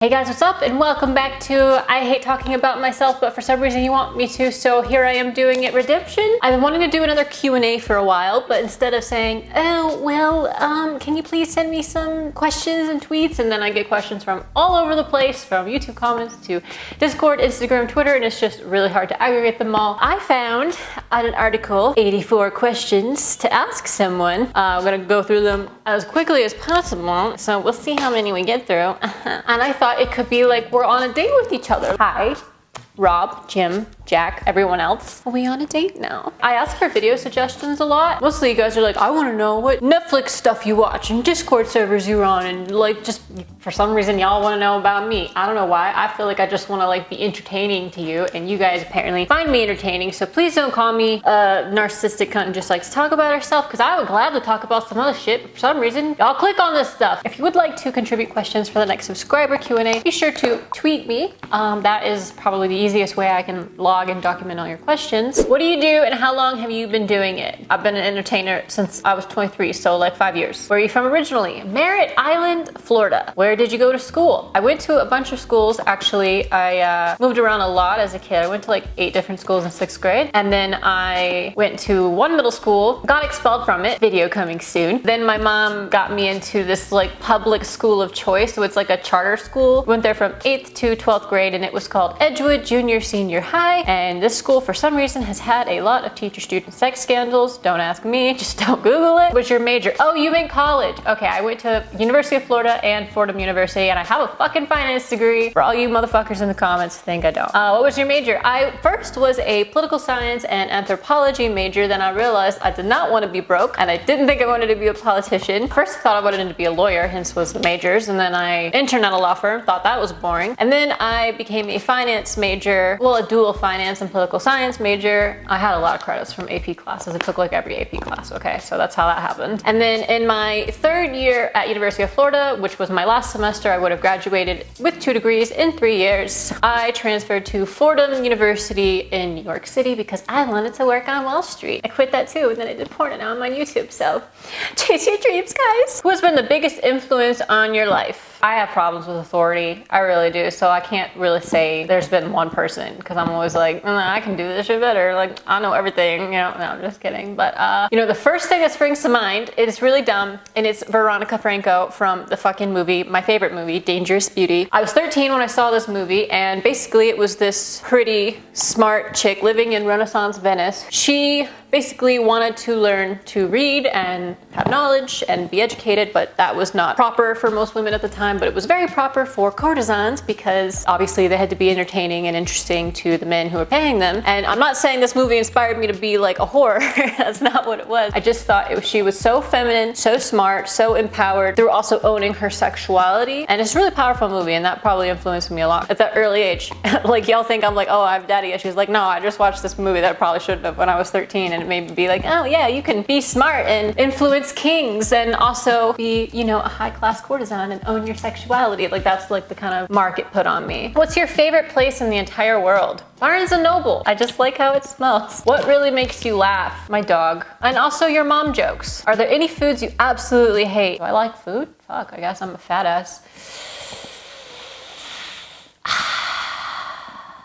Hey guys, what's up? And welcome back to I hate talking about myself, but for some reason you want me to, so here I am doing it, Redemption. I've been wanting to do another Q&A for a while, but instead of saying, oh, well, can you please send me some questions and tweets? And then I get questions from all over the place, from YouTube comments to Discord, Instagram, Twitter, and it's just really hard to aggregate them all. I found on an article 84 questions to ask someone. I'm gonna go through them as quickly as possible, so we'll see how many we get through. And I thought it could be like we're on a date with each other. Hi, Rob, Jim, Jack, everyone else. Are we on a date now? I ask for video suggestions a lot. Mostly you guys are like, I want to know what Netflix stuff you watch and Discord servers you're on, and like just for some reason y'all want to know about me. I don't know why. I feel like I just want to like be entertaining to you, and you guys apparently find me entertaining, so please don't call me a narcissistic cunt and just likes to talk about herself, because I would gladly talk about some other shit, but for some reason y'all click on this stuff. If you would like to contribute questions for the next subscriber Q&A, be sure to tweet me. That is probably the easiest way I can log and document all your questions. What do you do and how long have you been doing it? I've been an entertainer since I was 23, so like 5 years. Where are you from originally? Merritt Island, Florida. Where did you go to school? I went to a bunch of schools, actually. I moved around a lot as a kid. I went to like 8 different schools in 6th grade. And then I went to one middle school, got expelled from it, video coming soon. Then my mom got me into this like public school of choice, so it's like a charter school. Went there from 8th to 12th grade, and it was called Edgewood Junior Senior High, and this school for some reason has had a lot of teacher-student sex scandals. Don't ask me, just don't Google it. What's your major? Oh, you meant college. Okay, I went to University of Florida and Fordham University, and I have a fucking finance degree. For all you motherfuckers in the comments think I don't. What was your major? I first was a political science and anthropology major, then I realized I did not want to be broke, and I didn't think I wanted to be a politician. First I thought I wanted to be a lawyer, hence was the majors, and then I interned at a law firm, thought that was boring. And then I became a finance major, well, a dual finance and political science major. I had a lot of credits from AP classes. I took like every AP class, okay? So that's how that happened. And then in my 3rd year at University of Florida, which was my last semester, I would have graduated with 2 degrees in 3 years. I transferred to Fordham University in New York City because I wanted to work on Wall Street. I quit that too, and then I did porn, and now I'm on YouTube, so chase your dreams, guys. Who has been the biggest influence on your life? I have problems with authority. I really do. So I can't really say there's been one person, because I'm always like, I can do this shit better. Like, I know everything, you know. No, I'm just kidding. But, you know, the first thing that springs to mind, it is really dumb, and it's Veronica Franco from the fucking movie, my favorite movie, Dangerous Beauty. I was 13 when I saw this movie, and basically it was this pretty smart chick living in Renaissance Venice. She basically wanted to learn to read and have knowledge and be educated, but that was not proper for most women at the time, but it was very proper for courtesans, because obviously they had to be entertaining and interesting to the men who were paying them. And I'm not saying this movie inspired me to be like a whore. That's not what it was. I just thought she was so feminine, so smart, so empowered, through also owning her sexuality. And it's a really powerful movie, and that probably influenced me a lot at that early age. Like, y'all think I'm like, oh, I have daddy issues. Like, no, I just watched this movie that I probably shouldn't have when I was 13, and it made me be like, oh yeah, you can be smart and influence kings and also be, you know, a high-class courtesan and own your sexuality. Like, that's like the kind of mark it put on me. What's your favorite place in the entire world? Barnes & Noble. I just like how it smells. What really makes you laugh? My dog. And also your mom jokes. Are there any foods you absolutely hate? Do I like food? Fuck, I guess I'm a fat ass.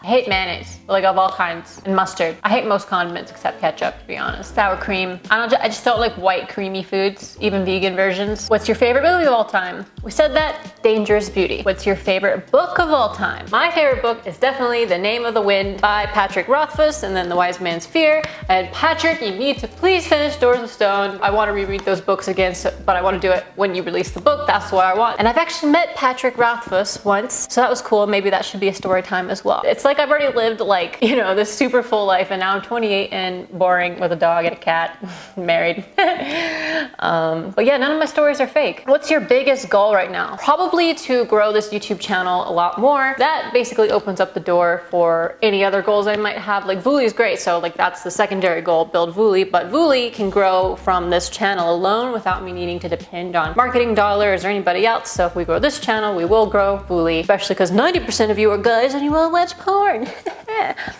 I hate mayonnaise, like of all kinds, and mustard. I hate most condiments except ketchup, to be honest. Sour cream. I just don't like white creamy foods, even vegan versions. What's your favorite movie of all time? We said that. Dangerous Beauty. What's your favorite book of all time? My favorite book is definitely The Name of the Wind by Patrick Rothfuss, and then The Wise Man's Fear. And Patrick, you need to please finish Doors of Stone. I want to reread those books again, but I want to do it when you release the book. That's what I want. And I've actually met Patrick Rothfuss once, so that was cool. Maybe that should be a story time as well. It's like I've already lived like, you know, this super full life, and now I'm 28 and boring with a dog and a cat, married. But yeah, none of my stories are fake. What's your biggest goal right now? Probably to grow this YouTube channel a lot more. That basically opens up the door for any other goals I might have. Like, Vooly is great, so like that's the secondary goal, build Vooly, but Vooly can grow from this channel alone without me needing to depend on marketing dollars or anybody else. So if we grow this channel, we will grow Vooly, especially because 90% of you are guys and you all watch porn.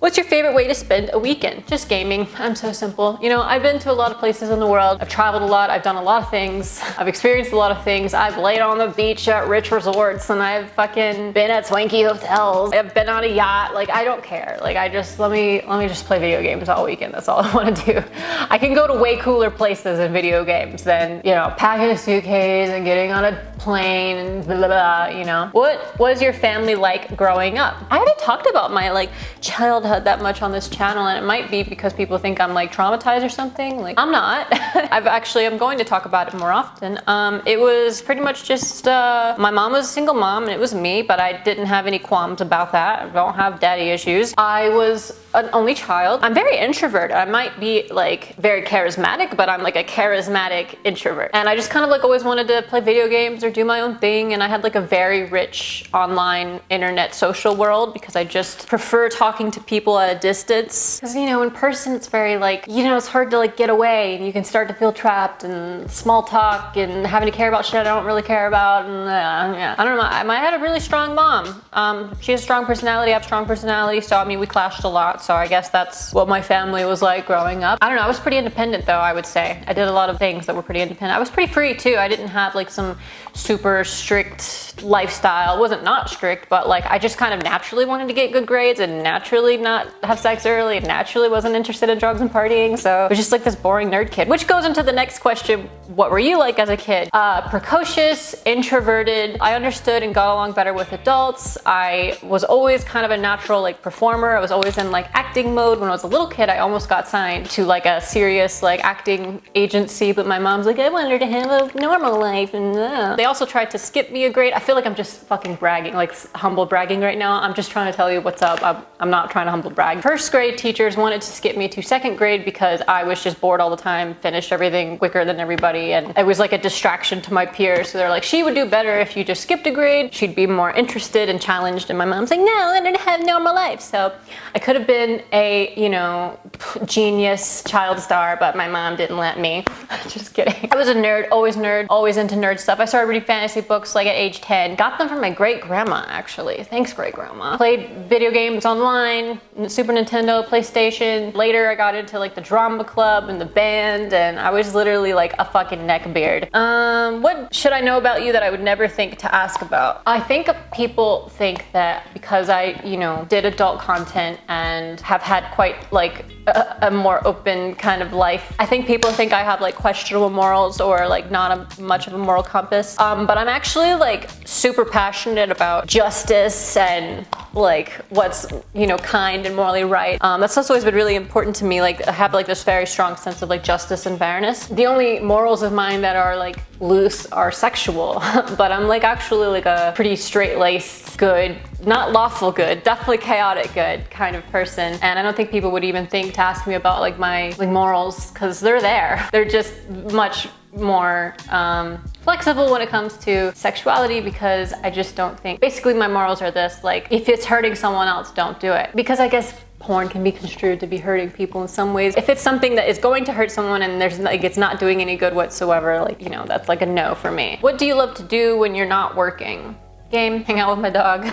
What's your favorite way to spend a weekend? Just gaming. I'm so simple. You know, I've been to a lot of places in the world. I've traveled a lot. I've done a lot of things. I've experienced a lot of things. I've laid on the beach at rich resorts, and I've fucking been at swanky hotels. I've been on a yacht. Like, I don't care. Like, let me just play video games all weekend. That's all I want to do. I can go to way cooler places in video games than, you know, packing a suitcase and getting on a plane and blah, blah, blah, you know. What was your family like growing up? I haven't talked about my like childhood that much on this channel, and it might be because people think I'm like traumatized or something. Like, I'm not. I'm going to talk about it more often. It was pretty much just, my mom was a single mom and it was me, but I didn't have any qualms about that. I don't have daddy issues. I was an only child. I'm very introverted. I might be like very charismatic, but I'm like a charismatic introvert. And I just kind of like always wanted to play video games or do my own thing. And I had like a very rich online internet social world because I just prefer talking to people at a distance. Because, you know, in person it's very like, you know, it's hard to like get away and you can start to feel trapped and small talk and having to care about shit I don't really care about. And yeah, I don't know. I had a really strong mom. She has a strong personality. I have a strong personality. So, I mean, we clashed a lot. So I guess that's what my family was like growing up. I don't know. I was pretty independent though, I would say. I did a lot of things that were pretty independent. I was pretty free too. I didn't have like some super strict lifestyle. It wasn't not strict, but like I just kind of naturally wanted to get good grades and naturally not have sex early and naturally wasn't interested in drugs and partying. So it was just like this boring nerd kid, which goes into the next question. What were you like as a kid? Precocious, introverted. I understood and got along better with adults. I was always kind of a natural like performer. I was always in like acting mode. When I was a little kid, I almost got signed to like a serious like acting agency, but my mom's like, I want her to have a normal life. And they also tried to skip me a grade. I feel like I'm just fucking bragging, like humble bragging right now. I'm just trying to tell you what's up. I'm not trying to humble brag. First grade teachers wanted to skip me to second grade because I was just bored all the time, finished everything quicker than everybody, and it was like a distraction to my peers. So they're like, she would do better if you just skipped a grade. She'd be more interested and challenged. And my mom's like, no, let her have normal life. So I could have been a, you know, genius child star, but my mom didn't let me. Just kidding. I was a nerd, always into nerd stuff. I started reading fantasy books like at age 10. Got them from my great grandma, actually. Thanks, great grandma. Played video games online, Super Nintendo, PlayStation. Later, I got into like the drama club and the band, and I was literally like a fucking neckbeard. What should I know about you that I would never think to ask about? I think people think that because I, you know, did adult content and have had quite like a more open kind of life. I think people think I have like questionable morals or like not much of a moral compass. But I'm actually like super passionate about justice and like what's, you know, kind and morally right. That's also always been really important to me. Like I have like this very strong sense of like justice and fairness. The only morals of mine that are like loose are sexual, but I'm like actually like a pretty straight-laced, good, not lawful good, definitely chaotic good kind of person. And I don't think people would even think to ask me about like my like morals, because they're there. They're just much more flexible when it comes to sexuality, because I just don't think, basically my morals are this, like if it's hurting someone else, don't do it. Because I guess porn can be construed to be hurting people in some ways. If it's something that is going to hurt someone and there's like it's not doing any good whatsoever, like, you know, that's like a no for me. What do you love to do when you're not working? Game, hang out with my dog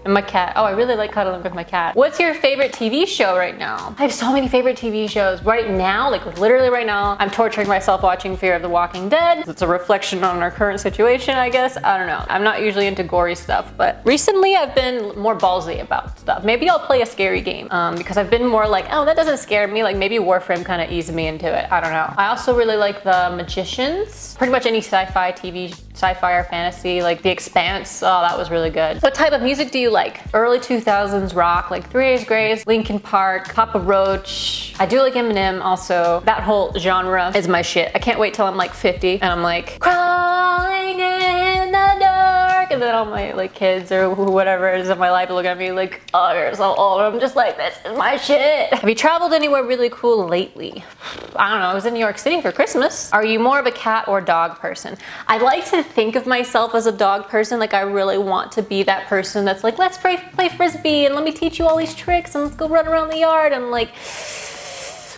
and my cat. Oh, I really like cuddling with my cat. What's your favorite TV show right now? I have so many favorite TV shows right now, like literally right now. I'm torturing myself watching Fear of the Walking Dead. It's a reflection on our current situation, I guess. I don't know. I'm not usually into gory stuff, but recently I've been more ballsy about stuff. Maybe I'll play a scary game because I've been more like, oh, that doesn't scare me. Like maybe Warframe kind of eased me into it. I don't know. I also really like The Magicians. Pretty much any sci-fi TV, sci-fi or fantasy, like The Expanse. Oh, that was really good. What type of music do you like? Early 2000s rock, like 3 Days Grace, Linkin Park, Papa Roach. I do like Eminem also. That whole genre is my shit. I can't wait till I'm like 50 and I'm like crawling in the dark, and then all my like kids or whatever is in my life look at me like, oh, you're so old. I'm just like, this is my shit. Have you traveled anywhere really cool lately? I don't know. I was in New York City for Christmas. Are you more of a cat or dog person? I like to think of myself as a dog person. Like I really want to be that person that's like, let's play frisbee and let me teach you all these tricks and let's go run around the yard and like,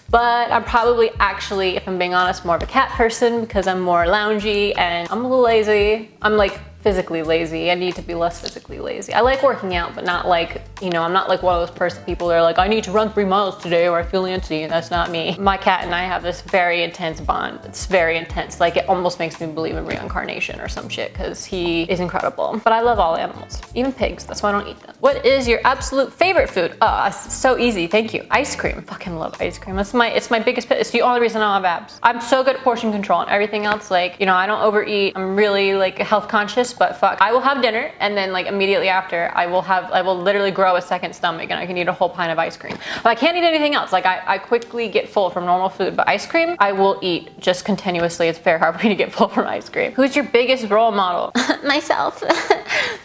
but I'm probably actually, if I'm being honest, more of a cat person because I'm more loungy and I'm a little lazy. I'm like physically lazy. I need to be less physically lazy. I like working out, but not like, you know, I'm not like one of those people that are like, I need to run 3 miles today or I feel antsy. That's not me. My cat and I have this very intense bond. It's very intense. Like it almost makes me believe in reincarnation or some shit because he is incredible. But I love all animals, even pigs. That's why I don't eat them. What is your absolute favorite food? Oh, it's so easy. Thank you. Ice cream. Fucking love ice cream. It's my biggest pet. It's the only reason I don't have abs. I'm so good at portion control and everything else. Like, you know, I don't overeat. I'm really like health conscious, but fuck, I will have dinner and then like immediately after I will literally grow a second stomach and I can eat a whole pint of ice cream. But I can't eat anything else. Like I quickly get full from normal food, but ice cream, I will eat just continuously. It's very hard for me to get full from ice cream. Who's your biggest role model? Myself.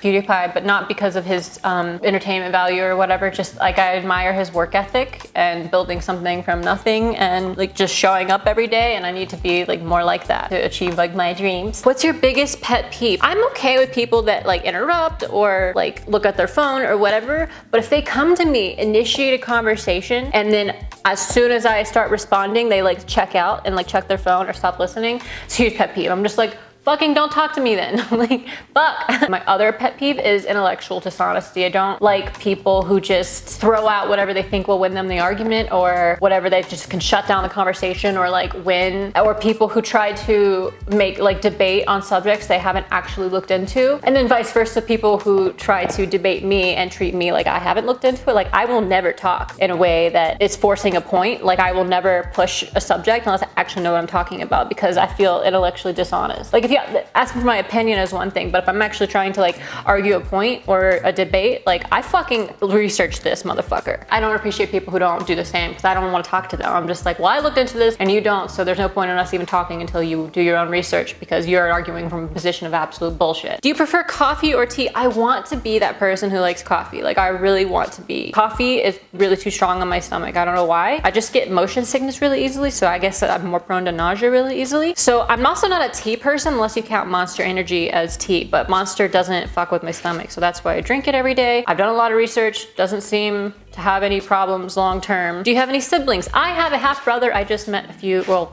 PewDiePie, but not because of his entertainment value or whatever. Just like I admire his work ethic and building something from nothing and like just showing up every day, and I need to be like more like that to achieve like my dreams. What's your biggest pet peeve? I'm okay with people that like interrupt or like look at their phone or whatever, but if they come to me, initiate a conversation, and then as soon as I start responding, they like check out and like check their phone or stop listening, it's a huge pet peeve. I'm just like, fucking don't talk to me then. Like, fuck. My other pet peeve is intellectual dishonesty. I don't like people who just throw out whatever they think will win them the argument or whatever they just can shut down the conversation or like win, or people who try to make like debate on subjects they haven't actually looked into, and then vice versa, people who try to debate me and treat me like I haven't looked into it. Like I will never talk in a way that is forcing a point. Like I will never push a subject unless I actually know what I'm talking about, because I feel intellectually dishonest. Like if you asking for my opinion is one thing, but if I'm actually trying to like argue a point or a debate, like I fucking researched this motherfucker. I don't appreciate people who don't do the same because I don't want to talk to them. I'm just like, well, I looked into this and you don't, so there's no point in us even talking until you do your own research, because you're arguing from a position of absolute bullshit. Do you prefer coffee or tea? I want to be that person who likes coffee. Like I really want to be. Coffee is really too strong on my stomach. I don't know why. I just get motion sickness really easily, so I guess that I'm more prone to nausea really easily. So I'm also not a tea person unless you count Monster Energy as tea, but Monster doesn't fuck with my stomach, so that's why I drink it every day. I've done a lot of research, doesn't seem to have any problems long term. Do you have any siblings? I have a half brother I just met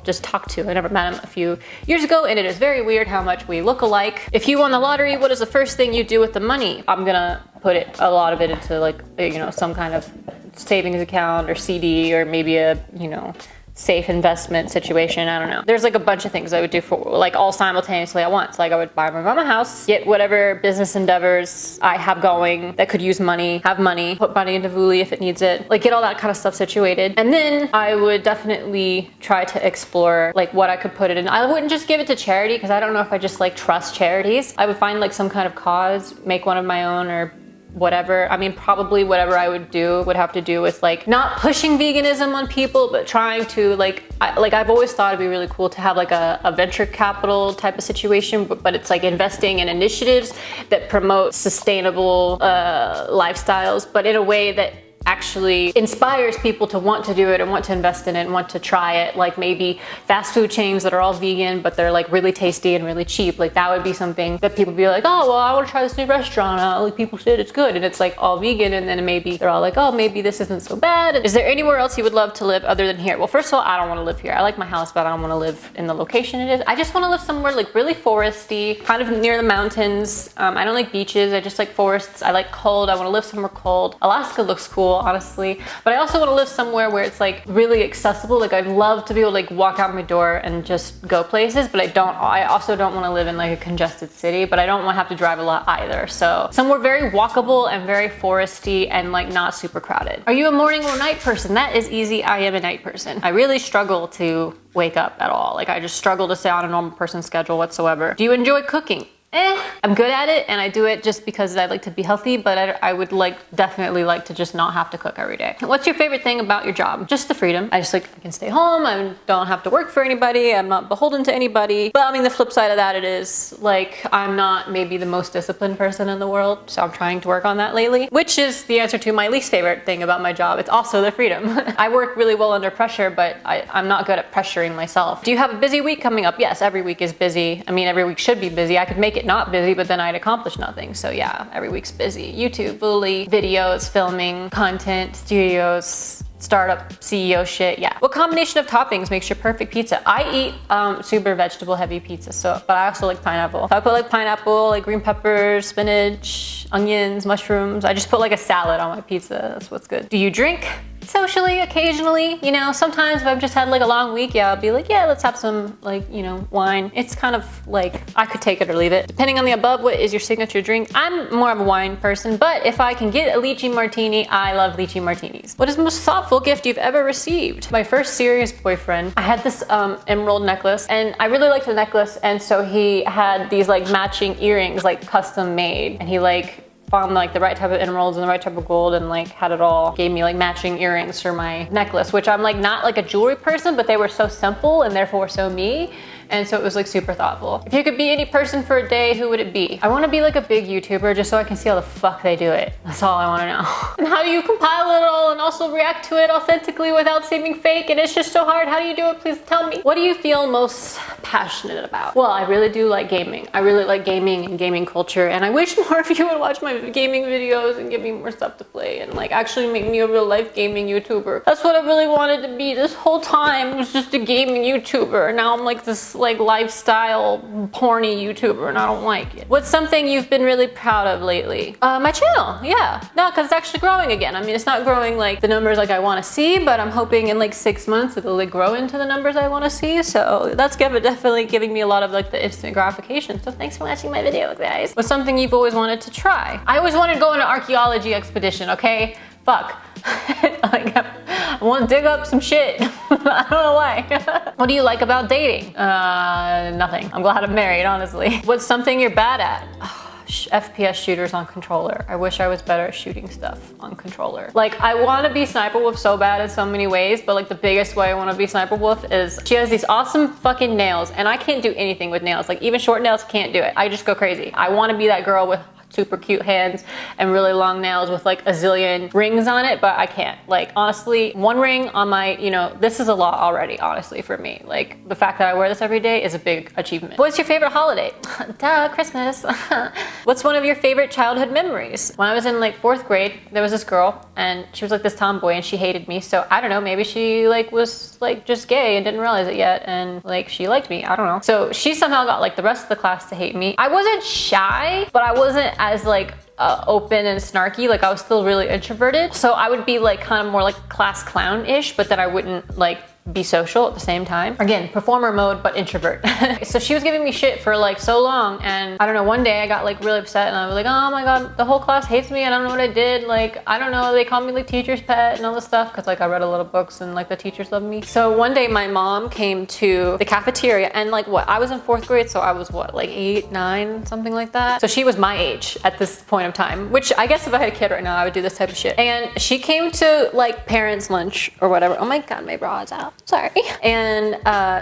just talked to. I never met him a few years ago, and it is very weird how much we look alike. If you won the lottery, what is the first thing you do with the money? I'm gonna put a lot of it into like, you know, some kind of savings account or CD or maybe a, you know, safe investment situation. I don't know. There's like a bunch of things I would do for like all simultaneously at once. Like I would buy my mom a house, get whatever business endeavors I have going that could use money, have money, put money into Vuli if it needs it, like get all that kind of stuff situated. And then I would definitely try to explore like what I could put it in. I wouldn't just give it to charity because I don't know if I just like trust charities. I would find like some kind of cause, make one of my own or whatever. I mean, probably whatever I would do would have to do with like not pushing veganism on people, but trying to like I've always thought it'd be really cool to have like a venture capital type of situation, but it's like investing in initiatives that promote sustainable lifestyles, but in a way that actually inspires people to want to do it and want to invest in it and want to try it. Like maybe fast food chains that are all vegan, but they're like really tasty and really cheap. Like that would be something that people would be like, oh, well, I want to try this new restaurant. Like people said it's good, and it's like all vegan, and then maybe they're all like, oh, maybe this isn't so bad. Is there anywhere else you would love to live other than here? Well, first of all, I don't want to live here. I like my house, but I don't want to live in the location it is. I just want to live somewhere like really foresty, kind of near the mountains. I don't like beaches. I just like forests. I like cold. I want to live somewhere cold. Alaska looks cool, honestly, but I also want to live somewhere where it's like really accessible. Like I'd love to be able to like walk out my door and just go places, but I also don't want to live in like a congested city, but I don't want to have to drive a lot either. So somewhere very walkable and very foresty and like not super crowded. Are you a morning or night person? That is easy. I am a night person. I really struggle to wake up at all. Like I just struggle to stay on a normal person's schedule whatsoever. Do you enjoy cooking? I'm good at it, and I do it just because I like to be healthy, but I would definitely like to just not have to cook every day. What's your favorite thing about your job? Just the freedom. I just like, I can stay home, I don't have to work for anybody, I'm not beholden to anybody. But I mean, the flip side of that, it is like, I'm not maybe the most disciplined person in the world, so I'm trying to work on that lately, which is the answer to my least favorite thing about my job. It's also the freedom. I work really well under pressure, but I'm not good at pressuring myself. Do you have a busy week coming up? Yes, every week is busy. I mean, every week should be busy. I could make it not busy, but then I'd accomplish nothing. So yeah, every week's busy. YouTube, Bully, videos, filming, content, studios, startup CEO shit. Yeah. What combination of toppings makes your perfect pizza? I eat super vegetable heavy pizza, so but I also like pineapple. If I put like pineapple, like green peppers, spinach, onions, mushrooms, I just put like a salad on my pizza. That's what's good. Do you drink? Socially, occasionally, you know, sometimes if I've just had like a long week, yeah, I'll be like, yeah, let's have some like, you know, wine. It's kind of like, I could take it or leave it. Depending on the above, what is your signature drink? I'm more of a wine person, but if I can get a lychee martini, I love lychee martinis. What is the most thoughtful gift you've ever received? My first serious boyfriend, I had this emerald necklace and I really liked the necklace, and so he had these like matching earrings, like custom made, and he like found like the right type of emeralds and the right type of gold and like had it all. Gave me like matching earrings for my necklace, which I'm like not like a jewelry person, but they were so simple and therefore so me. And so it was like super thoughtful. If you could be any person for a day, who would it be? I want to be like a big YouTuber just so I can see how the fuck they do it. That's all I want to know. And how do you compile it all and also react to it authentically without seeming fake? And it's just so hard. How do you do it? Please tell me. What do you feel most passionate about? Well, I really do like gaming. I really like gaming and gaming culture. And I wish more of you would watch my gaming videos and give me more stuff to play and like actually make me a real life gaming YouTuber. That's what I really wanted to be this whole time. It was just a gaming YouTuber. And now I'm like this like lifestyle porny YouTuber and I don't like it. What's something you've been really proud of lately? My channel, yeah. No, because it's actually growing again. I mean, it's not growing like the numbers like I want to see, but I'm hoping in like 6 months it'll like grow into the numbers I want to see. So that's definitely giving me a lot of like the instant gratification. So thanks for watching my video, guys. What's something you've always wanted to try? I always wanted to go on an archaeology expedition, okay? Fuck. Like, I want to dig up some shit. I don't know why. What do you like about dating? Nothing. I'm glad I'm married, honestly. What's something you're bad at? FPS shooters on controller. I wish I was better at shooting stuff on controller. Like, I want to be Sniper Wolf so bad in so many ways, but like the biggest way I want to be Sniper Wolf is she has these awesome fucking nails and I can't do anything with nails. Like even short nails, can't do it. I just go crazy. I want to be that girl with super cute hands and really long nails with like a zillion rings on it, but I can't. Like honestly, one ring on my, you know, this is a lot already, honestly, for me. Like the fact that I wear this every day is a big achievement. What's your favorite holiday? Duh, Christmas. What's one of your favorite childhood memories? When I was in like 4th grade, there was this girl and she was like this tomboy and she hated me. So I don't know, maybe she like was like just gay and didn't realize it yet and like she liked me, I don't know. So she somehow got like the rest of the class to hate me. I wasn't shy, but I wasn't as like open and snarky. Like I was still really introverted. So I would be like kind of more like class clown-ish, but then I wouldn't like be social at the same time. Again, performer mode, but introvert. So she was giving me shit for like so long. And I don't know, one day I got like really upset and I was like, oh my God, the whole class hates me. I don't know what I did. Like, I don't know. They call me like teacher's pet and all this stuff. Cause like I read a lot of books and like the teachers love me. So one day my mom came to the cafeteria and like what, I was in 4th grade. So I was what, like 8, 9, something like that. So she was my age at this point of time, which I guess if I had a kid right now, I would do this type of shit. And she came to like parents' lunch or whatever. Oh my God, my bra is out. Sorry. And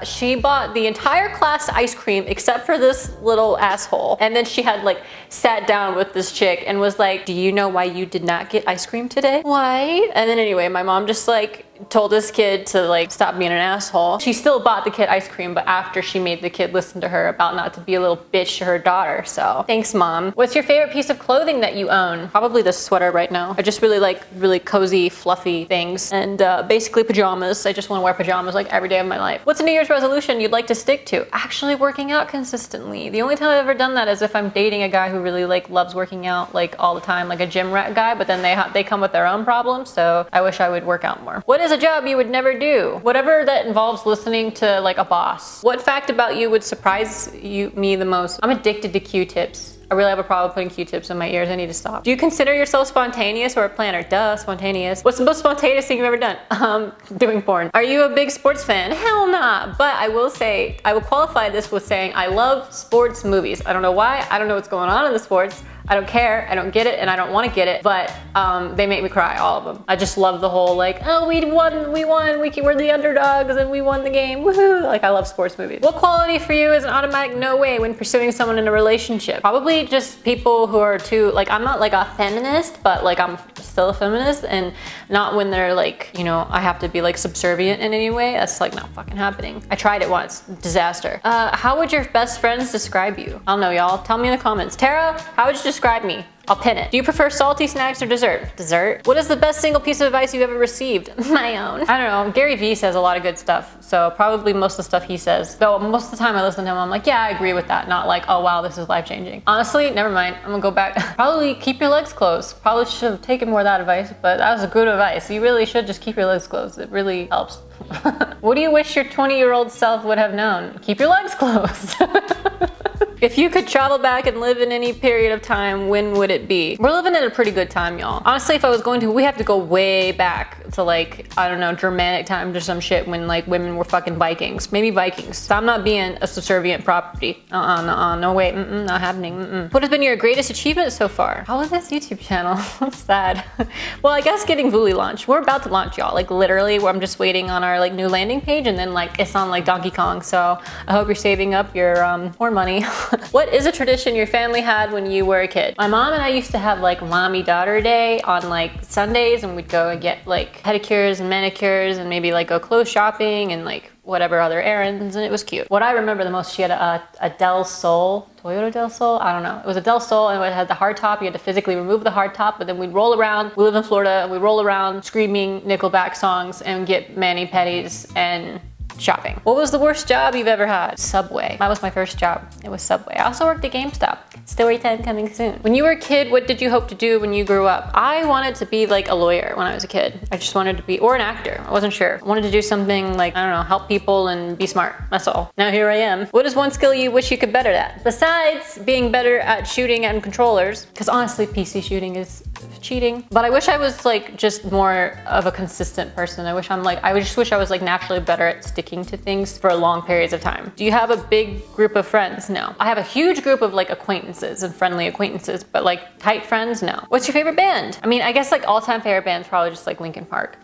she bought the entire class ice cream except for this little asshole. And then she had like sat down with this chick and was like, do you know why you did not get ice cream today? Why? And then anyway, my mom just like told this kid to like stop being an asshole. She still bought the kid ice cream, but after she made the kid listen to her about not to be a little bitch to her daughter. So thanks, Mom. What's your favorite piece of clothing that you own? Probably this sweater right now. I just really like really cozy, fluffy things and basically pajamas. I just want to wear pajamas like every day of my life. What's a New Year's resolution you'd like to stick to? Actually working out consistently. The only time I've ever done that is if I'm dating a guy who really like loves working out like all the time, like a gym rat guy, but then they come with their own problems. So I wish I would work out more. What is a job you would never do? Whatever that involves listening to like a boss. What fact about you would surprise me the most? I'm addicted to Q-tips. I really have a problem putting Q-tips in my ears. I need to stop. Do you consider yourself spontaneous or a planner? Duh, spontaneous. What's the most spontaneous thing you've ever done? Doing porn. Are you a big sports fan? Hell nah. But I will say, I will qualify this with saying I love sports movies. I don't know why. I don't know what's going on in the sports. I don't care, I don't get it, and I don't want to get it, but they make me cry, all of them. I just love the whole like, oh, we won, we're the underdogs and we won the game, woohoo. Like I love sports movies. What quality for you is an automatic no way when pursuing someone in a relationship? Probably just people who are too, like I'm not like a feminist, but like I'm still a feminist, and not when they're like, you know, I have to be like subservient in any way. That's like not fucking happening. I tried it once, disaster. How would your best friends describe you? I don't know, y'all, tell me in the comments. Tara, how would you describe me? I'll pin it. Do you prefer salty snacks or dessert? Dessert. What is the best single piece of advice you've ever received? My own. I don't know. Gary Vee says a lot of good stuff, so probably most of the stuff he says. Though most of the time I listen to him, I'm like, yeah, I agree with that. Not like, oh wow, this is life changing. Honestly, never mind. I'm gonna go back. Probably keep your legs closed. Probably should have taken more of that advice, but that was a good advice. You really should just keep your legs closed. It really helps. What do you wish your 20-year-old self would have known? Keep your legs closed. If you could travel back and live in any period of time, when would it be? We're living in a pretty good time, y'all. Honestly, if I was going to, we have to go way back to like, I don't know, Germanic times or some shit when like women were fucking Vikings. Maybe Vikings. So I'm not being a subservient property. No way, not happening. What has been your greatest achievement so far? How was this YouTube channel? I'm sad. Well, I guess getting Vuli launched. We're about to launch, y'all. Like literally, where I'm just waiting on our like new landing page, and then like it's on like Donkey Kong. So I hope you're saving up your more money. What is a tradition your family had when you were a kid? My mom and I used to have like mommy-daughter day on like Sundays, and we'd go and get like pedicures and manicures and maybe like go clothes shopping and like whatever other errands, and it was cute. What I remember the most, she had a Del Sol, Toyota Del Sol? I don't know. It was a Del Sol, and it had the hard top. You had to physically remove the hard top, but then we'd roll around. We live in Florida, and we roll around screaming Nickelback songs and get mani-pedis and shopping. What was the worst job you've ever had? Subway. That was my first job. It was Subway. I also worked at GameStop. Story time coming soon. When you were a kid, what did you hope to do when you grew up? I wanted to be like a lawyer when I was a kid. I just wanted to be, or an actor. I wasn't sure. I wanted to do something like, I don't know, help people and be smart. That's all. Now here I am. What is one skill you wish you could better at? Besides being better at shooting and controllers, because honestly, PC shooting is cheating. But I wish I was like just more of a consistent person. I just wish I was like naturally better at sticking to things for long periods of time. Do you have a big group of friends? No. I have a huge group of like acquaintances and friendly acquaintances, but like tight friends, no. What's your favorite band? I mean, I guess like all-time favorite band's probably just like Linkin Park.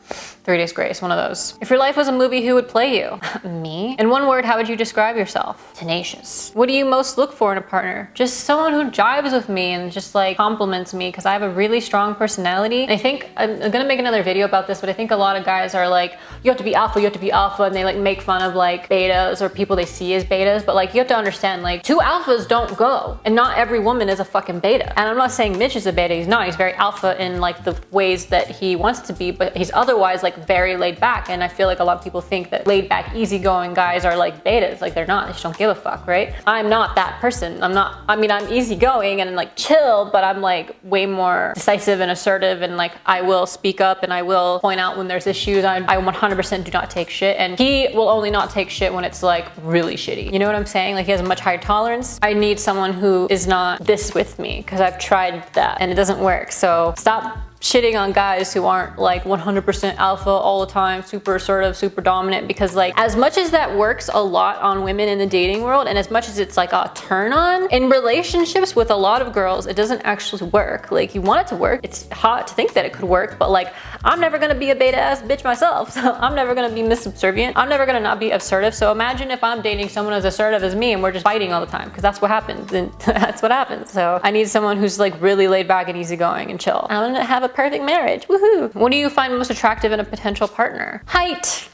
3 Days Grace, one of those. If your life was a movie, who would play you? Me? In one word, how would you describe yourself? Tenacious. What do you most look for in a partner? Just someone who jives with me and just like compliments me, because I have a really strong personality. And I think, I'm gonna make another video about this, but I think a lot of guys are like, you have to be alpha, and they like make fun of like betas or people they see as betas, but like you have to understand, like 2 alphas don't go, and not every woman is a fucking beta. And I'm not saying Mitch is a beta, he's not. He's very alpha in like the ways that he wants to be, but he's otherwise like very laid back. And I feel like a lot of people think that laid back, easygoing guys are like betas. Like they're not, they just don't give a fuck, right? I'm not that person. I'm easygoing and like chill, but I'm like way more decisive and assertive, and like I will speak up and I will point out when there's issues. I 100% do not take shit, and he will only not take shit when it's like really shitty. You know what I'm saying? Like he has a much higher tolerance. I need someone who is not this with me, because I've tried that and it doesn't work. So stop shitting on guys who aren't like 100% alpha all the time, super assertive, super dominant, because like as much as that works a lot on women in the dating world, and as much as it's like a turn on in relationships with a lot of girls, it doesn't actually work. Like you want it to work. It's hot to think that it could work, but like I'm never gonna be a beta ass bitch myself. So I'm never gonna be subservient. I'm never gonna not be assertive. So imagine if I'm dating someone as assertive as me and we're just fighting all the time, because that's what happens. And that's what happens. So I need someone who's like really laid back and easygoing and chill. I want to have a perfect marriage. Woohoo! What do you find most attractive in a potential partner? Height.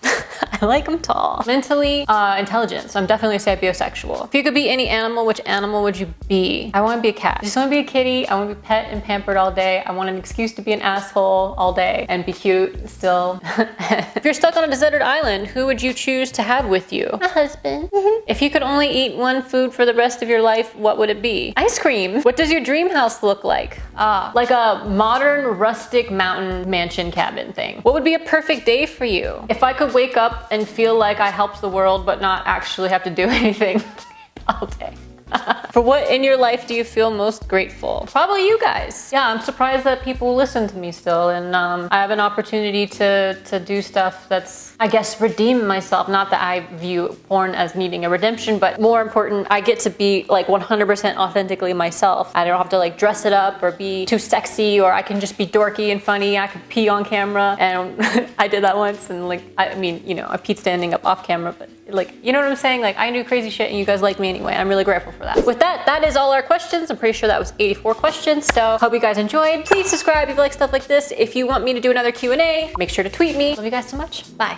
I like them tall. Mentally, intelligence. I'm definitely sapiosexual. If you could be any animal, which animal would you be? I want to be a cat. I just want to be a kitty. I want to be pet and pampered all day. I want an excuse to be an asshole all day and be cute still. If you're stuck on a deserted island, who would you choose to have with you? A husband. If you could only eat one food for the rest of your life, what would it be? Ice cream. What does your dream house look like? Like a modern rustic mountain mansion cabin thing. What would be a perfect day for you? If I could wake up and feel like I helped the world but not actually have to do anything all day. For what in your life do you feel most grateful? Probably you guys. Yeah, I'm surprised that people listen to me still, and I have an opportunity to do stuff that's, I guess, redeem myself. Not that I view porn as needing a redemption, but more important, I get to be like 100% authentically myself. I don't have to like dress it up or be too sexy, or I can just be dorky and funny. I can pee on camera, and I did that once, and like, I mean, you know, I peed standing up off camera, but like, you know what I'm saying? Like, I do crazy shit and you guys like me anyway. I'm really grateful for that. With that is all our questions. I'm pretty sure that was 84 questions. So hope you guys enjoyed. Please subscribe if you like stuff like this. If you want me to do another Q&A, make sure to tweet me. Love you guys so much. Bye.